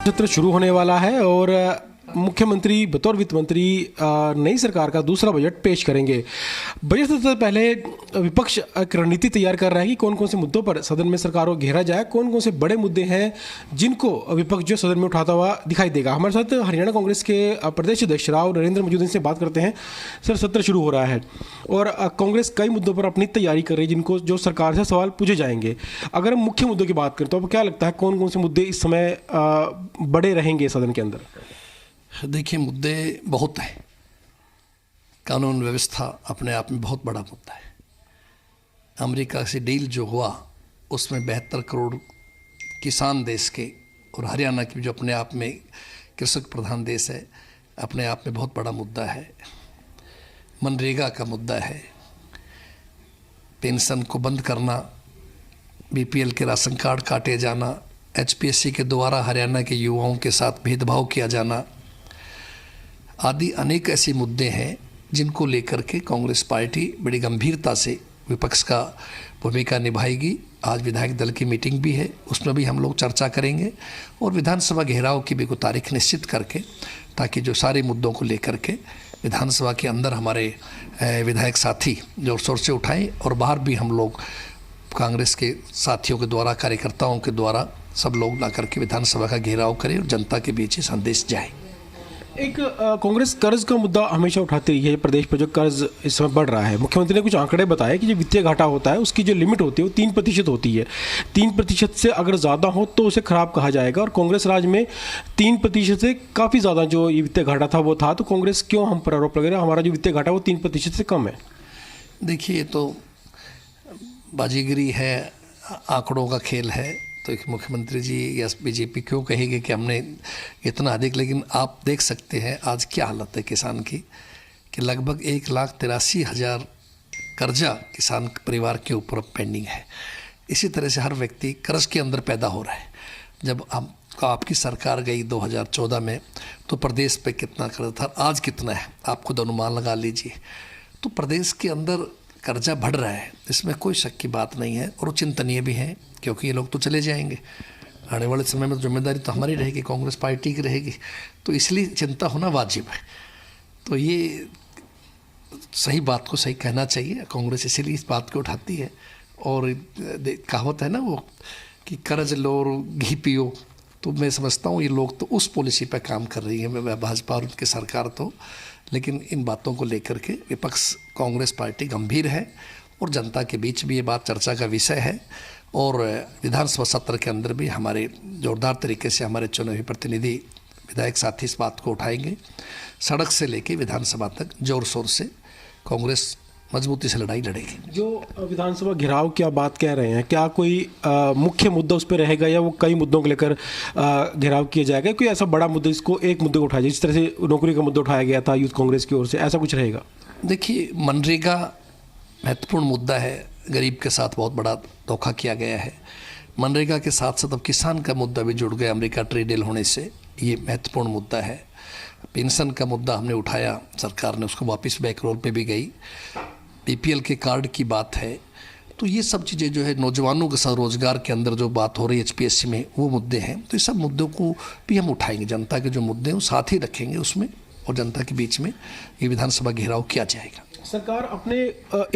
सत्र शुरू होने वाला है और मुख्यमंत्री बतौर वित्त मंत्री नई सरकार का दूसरा बजट पेश करेंगे। बजट सत्र से पहले विपक्ष एक रणनीति तैयार कर रहा है कि कौन कौन से मुद्दों पर सदन में सरकार को घेरा जाए, कौन कौन से बड़े मुद्दे हैं जिनको विपक्ष जो सदन में उठाता हुआ दिखाई देगा। हमारे साथ हरियाणा कांग्रेस के प्रदेश अध्यक्ष राव नरेंद्र मौजूद, इनसे बात करते हैं। सर, सत्र शुरू हो रहा है और कांग्रेस कई मुद्दों पर अपनी तैयारी कर रही है जिनको जो सरकार से सवाल पूछे जाएंगे। अगर हम मुख्य मुद्दों की बात करें तो आपको क्या लगता है कौन कौन से मुद्दे इस समय बड़े रहेंगे सदन के अंदर? देखिए, मुद्दे बहुत हैं। कानून व्यवस्था अपने आप में बहुत बड़ा मुद्दा है। अमेरिका से डील जो हुआ उसमें 72 करोड़ किसान देश के और हरियाणा की जो अपने आप में कृषक प्रधान देश है, अपने आप में बहुत बड़ा मुद्दा है। मनरेगा का मुद्दा है, पेंशन को बंद करना, बीपीएल के राशन कार्ड काटे जाना, एचपीएससी के द्वारा हरियाणा के युवाओं के साथ भेदभाव किया जाना आदि अनेक ऐसे मुद्दे हैं जिनको लेकर के कांग्रेस पार्टी बड़ी गंभीरता से विपक्ष का भूमिका निभाएगी। आज विधायक दल की मीटिंग भी है, उसमें भी हम लोग चर्चा करेंगे और विधानसभा घेराव की भी कोई तारीख निश्चित करके, ताकि जो सारे मुद्दों को लेकर के विधानसभा के अंदर हमारे विधायक साथी जोर शोर से उठाएं और बाहर भी हम लोग कांग्रेस के साथियों के द्वारा, कार्यकर्ताओं के द्वारा सब लोग ला करके विधानसभा का घेराव करें और जनता के बीच ये संदेश जाए। एक कांग्रेस कर्ज का मुद्दा हमेशा उठाती रही है। प्रदेश पर जो कर्ज इस समय बढ़ रहा है, मुख्यमंत्री ने कुछ आंकड़े बताए कि जो वित्तीय घाटा होता है उसकी जो लिमिट होती है वो 3% होती है। 3% से अगर ज़्यादा हो तो उसे खराब कहा जाएगा और कांग्रेस राज में 3% से काफ़ी ज़्यादा जो ये वित्तीय घाटा था वो था। तो कांग्रेस क्यों हम पर आरोप लग रहा है हमारा जो वित्तीय घाटा वो 3% से कम है? देखिए, तो बाजीगरी है, आंकड़ों का खेल है। तो एक मुख्यमंत्री जी या बीजेपी क्यों कहेगी कि हमने इतना अधिक, लेकिन आप देख सकते हैं आज क्या हालत है किसान की कि लगभग 1,83,000 कर्जा किसान परिवार के ऊपर पेंडिंग है। इसी तरह से हर व्यक्ति कर्ज के अंदर पैदा हो रहा है। जब आपकी सरकार गई 2014 में तो प्रदेश पे कितना कर्ज था, आज कितना है आप खुद अनुमान लगा लीजिए। तो प्रदेश के अंदर कर्जा बढ़ रहा है, इसमें कोई शक की बात नहीं है और वो चिंतनीय भी है, क्योंकि ये लोग तो चले जाएंगे। आने वाले समय में जिम्मेदारी तो हमारी रहेगी, कांग्रेस पार्टी की रहेगी, तो इसलिए चिंता होना वाजिब है। तो ये सही बात को सही कहना चाहिए, कांग्रेस इसीलिए इस बात को उठाती है। और कहावत है ना वो कि कर्ज लो और घी पियो, तो मैं समझता हूँ ये लोग तो उस पॉलिसी पर काम कर रही है, भाजपा और उनकी सरकार तो। लेकिन इन बातों को लेकर के विपक्ष कांग्रेस पार्टी गंभीर है और जनता के बीच भी ये बात चर्चा का विषय है। और विधानसभा सत्र के अंदर भी हमारे जोरदार तरीके से हमारे चुने प्रतिनिधि विधायक साथी इस बात को उठाएंगे। सड़क से लेके विधानसभा तक जोर शोर से कांग्रेस मजबूती से लड़ाई लड़ेगी। जो विधानसभा घेराव की आप बात कह रहे हैं, क्या कोई मुख्य मुद्दा उस पर रहेगा या वो कई मुद्दों को लेकर घेराव किया जाएगा? कोई ऐसा बड़ा मुद्दा इसको एक मुद्दे को उठाया जाए, जिस तरह से नौकरी का मुद्दा उठाया गया था यूथ कांग्रेस की ओर से, ऐसा कुछ रहेगा? देखिए, मनरेगा महत्वपूर्ण मुद्दा है। गरीब के साथ बहुत बड़ा धोखा किया गया है। मनरेगा के साथ साथ अब किसान का मुद्दा भी जुड़ गया अमेरिका ट्रेड डील होने से, ये महत्वपूर्ण मुद्दा है। पेंशन का मुद्दा हमने उठाया, सरकार ने उसको वापस बैक रोल पे भी गई। बीपीएल के कार्ड की बात है, तो ये सब चीज़ें जो है नौजवानों के साथ रोजगार के अंदर जो बात हो रही है एचपीएससी में, वो मुद्दे हैं। तो ये सब मुद्दों को भी हम उठाएंगे, जनता के जो मुद्दे हैं वो साथ ही रखेंगे उसमें, और जनता के बीच में ये विधानसभा घेराव किया जाएगा। सरकार अपने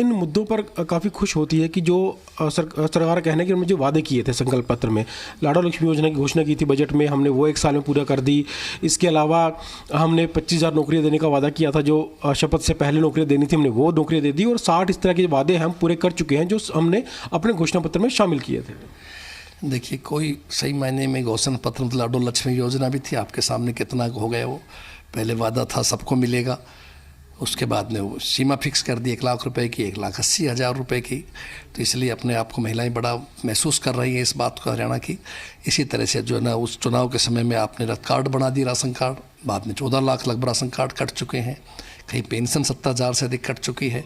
इन मुद्दों पर काफ़ी खुश होती है कि जो सरकार कहने के जो वादे किए थे संकल्प पत्र में, लाडो लक्ष्मी योजना की घोषणा की थी बजट में, हमने वो 1 साल में पूरा कर दी। इसके अलावा हमने 25,000 नौकरियां देने का वादा किया था, जो शपथ से पहले नौकरियां देनी थी हमने वो नौकरियां दे दी, और 60 इस तरह के वादे हम पूरे कर चुके हैं जो हमने अपने घोषणा पत्र में शामिल किए थे। देखिए, कोई सही मायने में घोषणा पत्र में लाडो लक्ष्मी योजना भी थी, आपके सामने कितना हो गया वो। पहले वादा था सबको मिलेगा, उसके बाद में वो सीमा फिक्स कर दी 1 लाख रुपए की, 1,80,000 रुपए की। तो इसलिए अपने आप को महिलाएं बड़ा महसूस कर रही हैं इस बात को, हरियाणा की। इसी तरह से जो है ना, उस चुनाव के समय में आपने कार्ड बना दी, राशन कार्ड, बाद में 14 लाख लगभग राशन कार्ड कट चुके हैं, कहीं पेंशन 70,000 से अधिक कट चुकी है।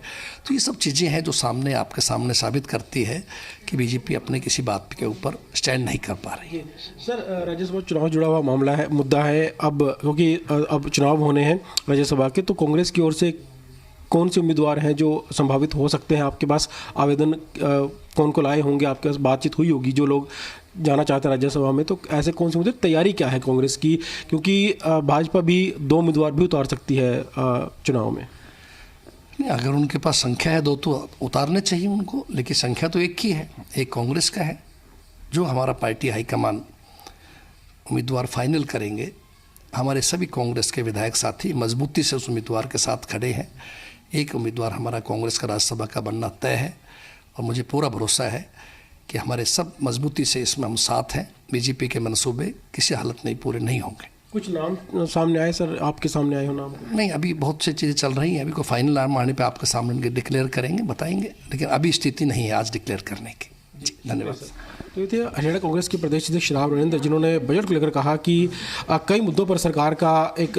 तो ये सब चीज़ें हैं जो सामने आपके सामने साबित करती है कि बीजेपी अपने किसी बात के ऊपर स्टैंड नहीं कर पा रही है। सर, राज्यसभा चुनाव जुड़ा हुआ मामला है, मुद्दा है अब, क्योंकि अब चुनाव होने हैं राज्यसभा के, तो कांग्रेस की ओर से कौन से उम्मीदवार हैं जो संभावित हो सकते हैं? आपके पास आवेदन कौन को लाए होंगे, आपके पास बातचीत हुई होगी जो लोग जाना चाहते हैं राज्यसभा में, तो ऐसे कौन से मुद्दे, तैयारी क्या है कांग्रेस की? क्योंकि भाजपा भी 2 उम्मीदवार भी उतार सकती है चुनाव में। नहीं, अगर उनके पास संख्या है 2 तो उतारने चाहिए उनको, लेकिन संख्या तो एक ही है, एक कांग्रेस का है। जो हमारा पार्टी हाईकमान उम्मीदवार फाइनल करेंगे, हमारे सभी कांग्रेस के विधायक साथी मजबूती से उस उम्मीदवार के साथ खड़े हैं। एक उम्मीदवार हमारा कांग्रेस का राज्यसभा का बनना तय है और मुझे पूरा भरोसा है कि हमारे सब मजबूती से इसमें हम साथ हैं। बीजेपी के मंसूबे किसी हालत में पूरे नहीं होंगे। कुछ नाम सामने आए सर, आपके सामने आए हो नाम? नहीं, अभी बहुत सी चीज़ें चल रही हैं, अभी कोई फाइनल नाम आने पे आपके सामने उनके डिक्लेयर करेंगे, बताएंगे, लेकिन अभी स्थिति नहीं है आज डिक्लेयर करने की। जी, धन्यवाद। तो ये थे हरियाणा कांग्रेस के प्रदेश अध्यक्ष राव नरेंद्र, जिन्होंने बजट को लेकर कहा कि कई मुद्दों पर सरकार का एक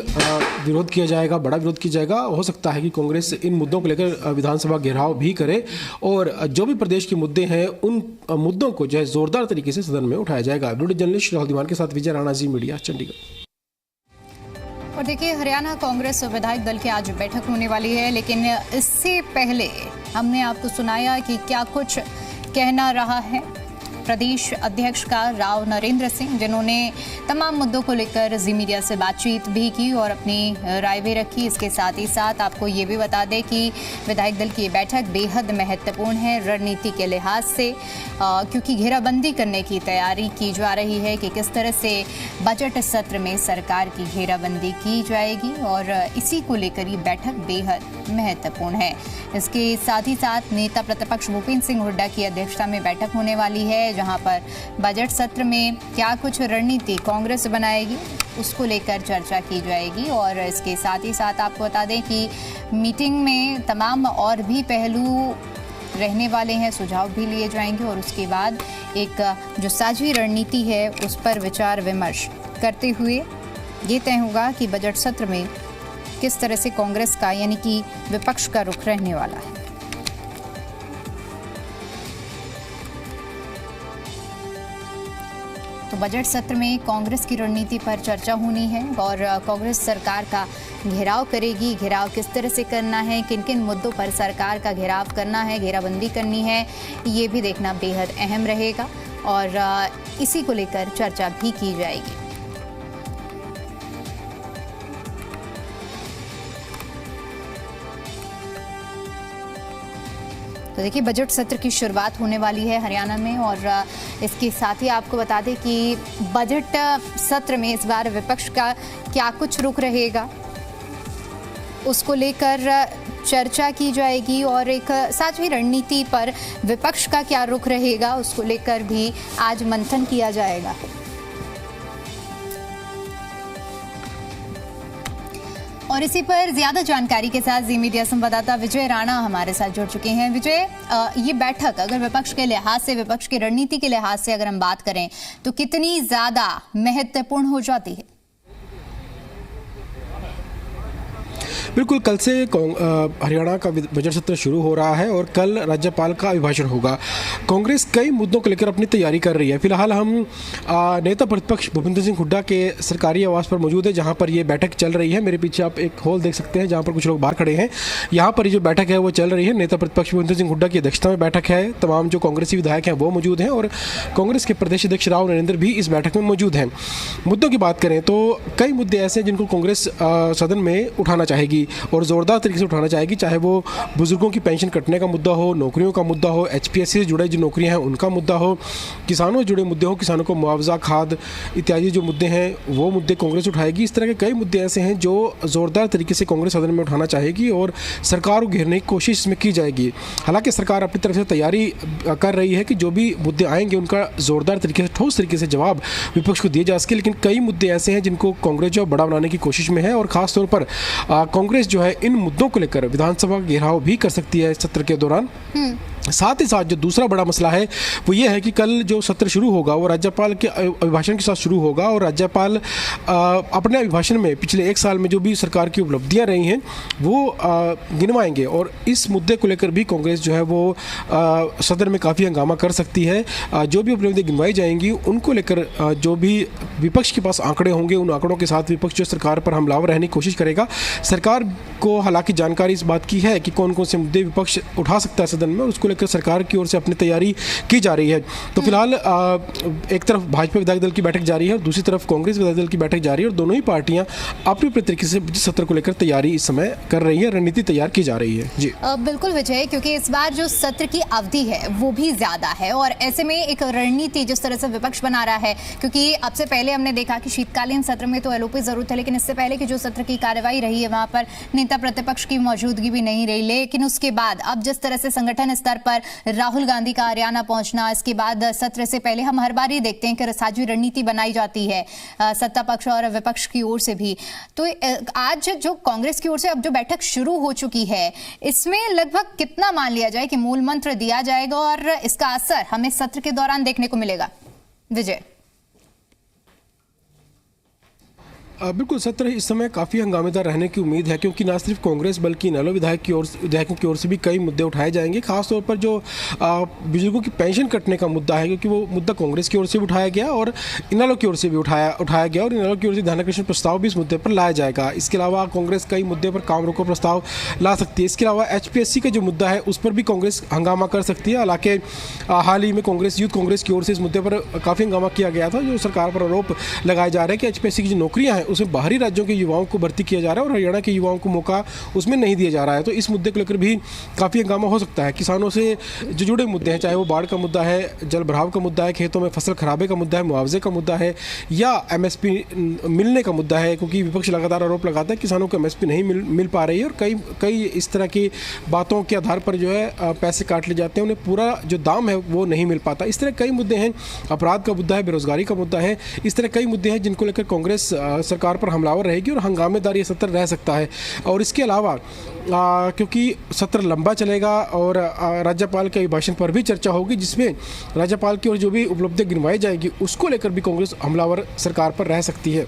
विरोध किया जाएगा, बड़ा विरोध किया जाएगा। हो सकता है कि कांग्रेस इन मुद्दों को लेकर विधानसभा घेराव भी करे और जो भी प्रदेश के मुद्दे हैं उन मुद्दों को जो है जोरदार तरीके से सदन में उठाया जाएगा। वीडियो जर्नलिस्ट राहुल दीवान के साथ विजय राणा, जी मीडिया, चंडीगढ़। और देखिए, हरियाणा कांग्रेस विधायक दल की आज बैठक होने वाली है, लेकिन इससे पहले हमने आपको सुनाया कि क्या कुछ कहना रहा है प्रदेश अध्यक्ष का राव नरेंद्र सिंह, जिन्होंने तमाम मुद्दों को लेकर जी मीडिया से बातचीत भी की और अपनी राय भी रखी। इसके साथ ही साथ आपको ये भी बता दें कि विधायक दल की ये बैठक बेहद महत्वपूर्ण है रणनीति के लिहाज से, क्योंकि घेराबंदी करने की तैयारी की जा रही है कि किस तरह से बजट सत्र में सरकार की घेराबंदी की जाएगी और इसी को लेकर ये बैठक बेहद महत्वपूर्ण है। इसके साथ ही साथ नेता प्रतिपक्ष भूपेंद्र सिंह हुड्डा की अध्यक्षता में बैठक होने वाली है, जहां पर बजट सत्र में क्या कुछ रणनीति कांग्रेस बनाएगी उसको लेकर चर्चा की जाएगी। और इसके साथ ही साथ आपको बता दें कि मीटिंग में तमाम और भी पहलू रहने वाले हैं, सुझाव भी लिए जाएंगे और उसके बाद एक जो साझी रणनीति है उस पर विचार विमर्श करते हुए ये तय होगा कि बजट सत्र में किस तरह से कांग्रेस का यानी कि विपक्ष का रुख रहने वाला है। तो बजट सत्र में कांग्रेस की रणनीति पर चर्चा होनी है और कांग्रेस सरकार का घेराव करेगी। घेराव किस तरह से करना है, किन किन मुद्दों पर सरकार का घेराव करना है, घेराबंदी करनी है, ये भी देखना बेहद अहम रहेगा और इसी को लेकर चर्चा भी की जाएगी। तो देखिए, बजट सत्र की शुरुआत होने वाली है हरियाणा में और इसके साथ ही आपको बता दें कि बजट सत्र में इस बार विपक्ष का क्या कुछ रुख रहेगा उसको लेकर चर्चा की जाएगी और एक साझी रणनीति पर विपक्ष का क्या रुख रहेगा उसको लेकर भी आज मंथन किया जाएगा। और इसी पर ज्यादा जानकारी के साथ जी मीडिया संवाददाता विजय राणा हमारे साथ जुड़ चुके हैं। विजय, ये बैठक अगर विपक्ष के लिहाज से, विपक्ष की रणनीति के लिहाज से अगर हम बात करें तो कितनी ज्यादा महत्वपूर्ण हो जाती है? बिल्कुल, कल से हरियाणा का बजट सत्र शुरू हो रहा है और कल राज्यपाल का अभिभाषण होगा। कांग्रेस कई मुद्दों को लेकर अपनी तैयारी कर रही है। फिलहाल हम नेता प्रतिपक्ष भूपेंद्र सिंह हुड्डा के सरकारी आवास पर मौजूद है, जहां पर ये बैठक चल रही है। मेरे पीछे आप एक हॉल देख सकते हैं जहां पर कुछ लोग बाहर खड़े हैं। यहाँ पर ये जो बैठक है वो चल रही है। नेता प्रतिपक्ष भूपेंद्र सिंह हुड्डा की अध्यक्षता में बैठक है। तमाम जो कांग्रेसी विधायक हैं वो मौजूद हैं और कांग्रेस के प्रदेश अध्यक्ष राव नरेंद्र भी इस बैठक में मौजूद हैं। मुद्दों की बात करें तो कई मुद्दे ऐसे हैं जिनको कांग्रेस सदन में उठाना चाहेगी और ज़ोरदार तरीके से उठाना चाहेगी, चाहे वो बुजुर्गों की पेंशन कटने का मुद्दा हो, नौकरियों का मुद्दा हो, एचपीएससी से जुड़े जो नौकरियां हैं उनका मुद्दा हो, किसानों से जुड़े मुद्दे हो, किसानों को मुआवजा, खाद इत्यादि जो मुद्दे हैं वो मुद्दे कांग्रेस उठाएगी। इस तरह के कई मुद्दे ऐसे हैं जो ज़ोरदार तरीके से कांग्रेस सदन में उठाना चाहेगी और सरकार को घेरने की कोशिश इसमें की जाएगी। हालांकि सरकार अपनी तरफ से तैयारी कर रही है कि जो भी मुद्दे आएंगे उनका ज़ोरदार तरीके से, ठोस तरीके से जवाब विपक्ष को दिए जा सके। लेकिन कई मुद्दे ऐसे हैं जिनको कांग्रेस जो बड़ा बनाने की कोशिश में है और ख़ासतौर पर कांग्रेस जो है इन मुद्दों को लेकर विधानसभा घेराव भी कर सकती है इस सत्र के दौरान। साथ ही साथ जो दूसरा बड़ा मसला है वो ये है कि कल जो सत्र शुरू होगा वो राज्यपाल के अभिभाषण के साथ शुरू होगा और राज्यपाल अपने अभिभाषण में पिछले एक साल में जो भी सरकार की उपलब्धियां रही हैं वो गिनवाएंगे और इस मुद्दे को लेकर भी कांग्रेस जो है वो सदन में काफ़ी हंगामा कर सकती है। जो भी उपलब्धियां गिनवाई जाएंगी उनको लेकर जो भी विपक्ष के पास आंकड़े होंगे उन आंकड़ों के साथ विपक्ष जो सरकार पर हमलावर रहने की कोशिश करेगा। सरकार को हालांकि जानकारी इस बात की है कि कौन कौन से मुद्दे विपक्ष उठा सकता है सदन में, उसको लेकर सरकार की ओर से अपनी तैयारी की जा रही है। तो फिलहाल एक तरफ भाजपा विधायक दल की बैठक जारी है और दूसरी तरफ कांग्रेस विधायक दल की बैठक जारी है और दोनों ही पार्टियां अपनी अपनी तरीके से सत्र को लेकर तैयारी इस समय कर रही है, रणनीति तैयार की जा रही है। जी बिल्कुल विजय, क्योंकि इस बार जो सत्र की अवधि है वो भी ज्यादा है और ऐसे में एक रणनीति जिस तरह से विपक्ष बना रहा है, क्योंकि अब से पहले हमने देखा कि शीतकालीन सत्र में तो एलओपी जरूर थे, लेकिन इससे पहले की जो सत्र की कार्यवाही रही है वहां पर नेता प्रतिपक्ष की मौजूदगी भी नहीं रही। लेकिन उसके बाद अब जिस तरह से संगठन स्तर पर राहुल गांधी का हरियाणा पहुंचना, इसके बाद सत्र से पहले हम हर बार ही देखते हैं कि साझी रणनीति बनाई जाती है सत्ता पक्ष और विपक्ष की ओर से भी। तो आज जो कांग्रेस की ओर से अब जो बैठक शुरू हो चुकी है इसमें लगभग कितना मान लिया जाए कि मूल मंत्र दिया जाएगा और इसका असर हमें सत्र के दौरान देखने को मिलेगा? विजय बिल्कुल, सत्र इस समय काफ़ी हंगामेदार रहने की उम्मीद है क्योंकि न सिर्फ कांग्रेस बल्कि इनेलो विधायकों की ओर से भी कई मुद्दे उठाए जाएंगे। खासतौर पर जो बुजुर्गों की पेंशन कटने का मुद्दा है, क्योंकि वो मुद्दा कांग्रेस की ओर से भी उठाया गया और इनेलो की ओर से भी उठाया गया और इनेलो की ओर से ध्यानाकर्षण प्रस्ताव भी इस मुद्दे पर लाया जाएगा। इसके अलावा कांग्रेस कई मुद्दे पर काम रोको प्रस्ताव ला सकती है। इसके अलावा HPSC का जो मुद्दा है उस पर भी कांग्रेस हंगामा कर सकती है। हालांकि हाल ही में यूथ कांग्रेस की ओर से इस मुद्दे पर काफ़ी हंगामा किया गया था, जो सरकार पर आरोप लगाए जा रहे हैं कि HPSC की जो नौकरियाँ हैं उसमें बाहरी राज्यों के युवाओं को भर्ती किया जा रहा है और हरियाणा के युवाओं को मौका उसमें नहीं दिया जा रहा है। तो इस मुद्दे को लेकर भी काफ़ी हंगामा हो सकता है। किसानों से जो जुड़े मुद्दे हैं, चाहे वो बाढ़ का मुद्दा है, जल भराव का मुद्दा है, खेतों में फसल खराबे का मुद्दा है, मुआवजे का मुद्दा है या MSP मिलने का मुद्दा है, क्योंकि विपक्ष लगातार आरोप लगाता है किसानों को MSP नहीं मिल पा रही है और कई इस तरह की बातों के आधार पर जो है पैसे काट लिए जाते हैं, उन्हें पूरा जो दाम है वो नहीं मिल पाता। इस तरह कई मुद्दे हैं, अपराध का मुद्दा है, बेरोजगारी का मुद्दा है, इस तरह कई मुद्दे हैं जिनको लेकर कांग्रेस सरकार पर हमलावर रहेगी और हंगामेदार ये सत्र रह सकता है। और इसके अलावा क्योंकि सत्र लंबा चलेगा और राज्यपाल के अभिभाषण पर भी चर्चा होगी, जिसमें राज्यपाल की ओर जो भी उपलब्धियां गिनवाई जाएगी उसको लेकर भी कांग्रेस हमलावर सरकार पर रह सकती है।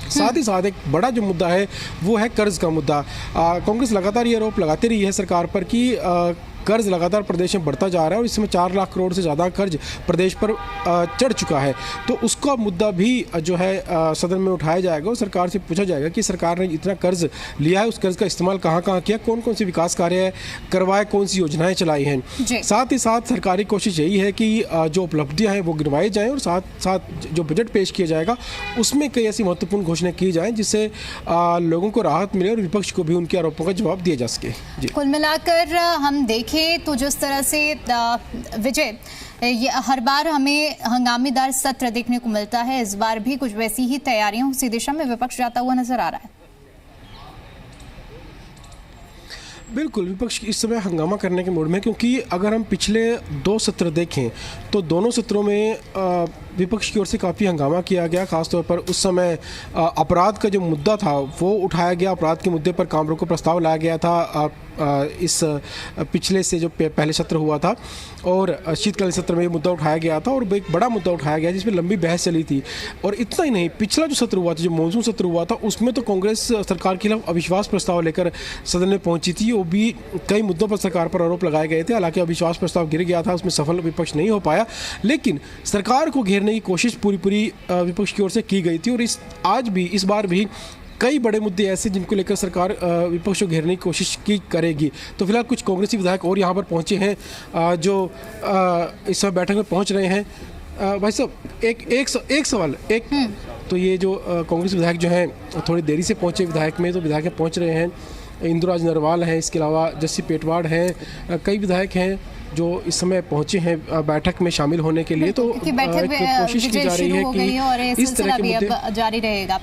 साथ ही साथ एक बड़ा जो मुद्दा है वो है कर्ज का मुद्दा। कांग्रेस लगातार ये आरोप लगाती रही है सरकार पर कि कर्ज लगातार प्रदेश में बढ़ता जा रहा है और इसमें 4 लाख करोड़ से ज़्यादा कर्ज प्रदेश पर चढ़ चुका है। तो उसका मुद्दा भी जो है सदन में उठाया जाएगा और सरकार से पूछा जाएगा कि सरकार ने इतना कर्ज लिया है, उस कर्ज का इस्तेमाल कहाँ कहाँ किया, कौन कौन से विकास कार्य करवाए, कौन सी योजनाएं चलाई हैं। साथ ही साथ सरकारी कोशिश यही है कि जो उपलब्धियाँ हैं वो गिनवाई जाएँ और साथ साथ जो बजट पेश किया जाएगा उसमें कई ऐसी महत्वपूर्ण घोषणाएं की जाएँ जिससे लोगों को राहत मिले और विपक्ष को भी उनके आरोपों का जवाब दिया जा सके। कुल मिलाकर हम देखें तो जिस तरह से विजय ये हर बार हमें हंगामेदार सत्र देखने को मिलता है, इस बार भी कुछ वैसी ही तैयारियां उसी दिशा में विपक्ष जाता हुआ नजर आ रहा है। बिल्कुल, विपक्ष इस समय हंगामा करने के मूड में, क्योंकि अगर हम पिछले 2 सत्र देखें तो दोनों सत्रों में विपक्ष की ओर से काफ़ी हंगामा किया गया। खासतौर पर उस समय अपराध का जो मुद्दा था वो उठाया गया, अपराध के मुद्दे पर काम रोको प्रस्ताव लाया गया था इस पिछले से जो पहले सत्र हुआ था और शीतकालीन सत्र में ये मुद्दा उठाया गया था और एक बड़ा मुद्दा उठाया गया जिसमें लंबी बहस चली थी। और इतना ही नहीं, पिछला जो सत्र हुआ था, जो मॉनसून सत्र हुआ था, उसमें तो कांग्रेस सरकार के खिलाफ अविश्वास प्रस्ताव लेकर सदन में पहुंची थी। वो भी कई मुद्दों पर सरकार पर आरोप लगाए गए थे। हालांकि अविश्वास प्रस्ताव गिर गया था, उसमें सफल विपक्ष नहीं हो पाया, लेकिन सरकार को घेरने की कोशिश पूरी विपक्ष की ओर से की गई थी। और इस बार भी कई बड़े मुद्दे ऐसे जिनको लेकर सरकार विपक्ष को घेरने की कोशिश की करेगी। तो फिलहाल कुछ कांग्रेसी विधायक और यहाँ पर पहुँचे हैं जो इस समय बैठक में पहुँच रहे हैं। भाई साहब, एक सवाल तो ये जो कांग्रेस विधायक जो हैं थोड़ी देरी से पहुँचे विधायक पहुँच रहे हैं, इंदुराज नरवाल हैं, इसके अलावा जस्सी पेटवाड़ हैं, कई विधायक हैं जो इस समय पहुंचे हैं बैठक में शामिल होने के लिए। तो बैठक कोशिश की जा रही है कि और इस तरह के मुद्दे जारी रहेगा।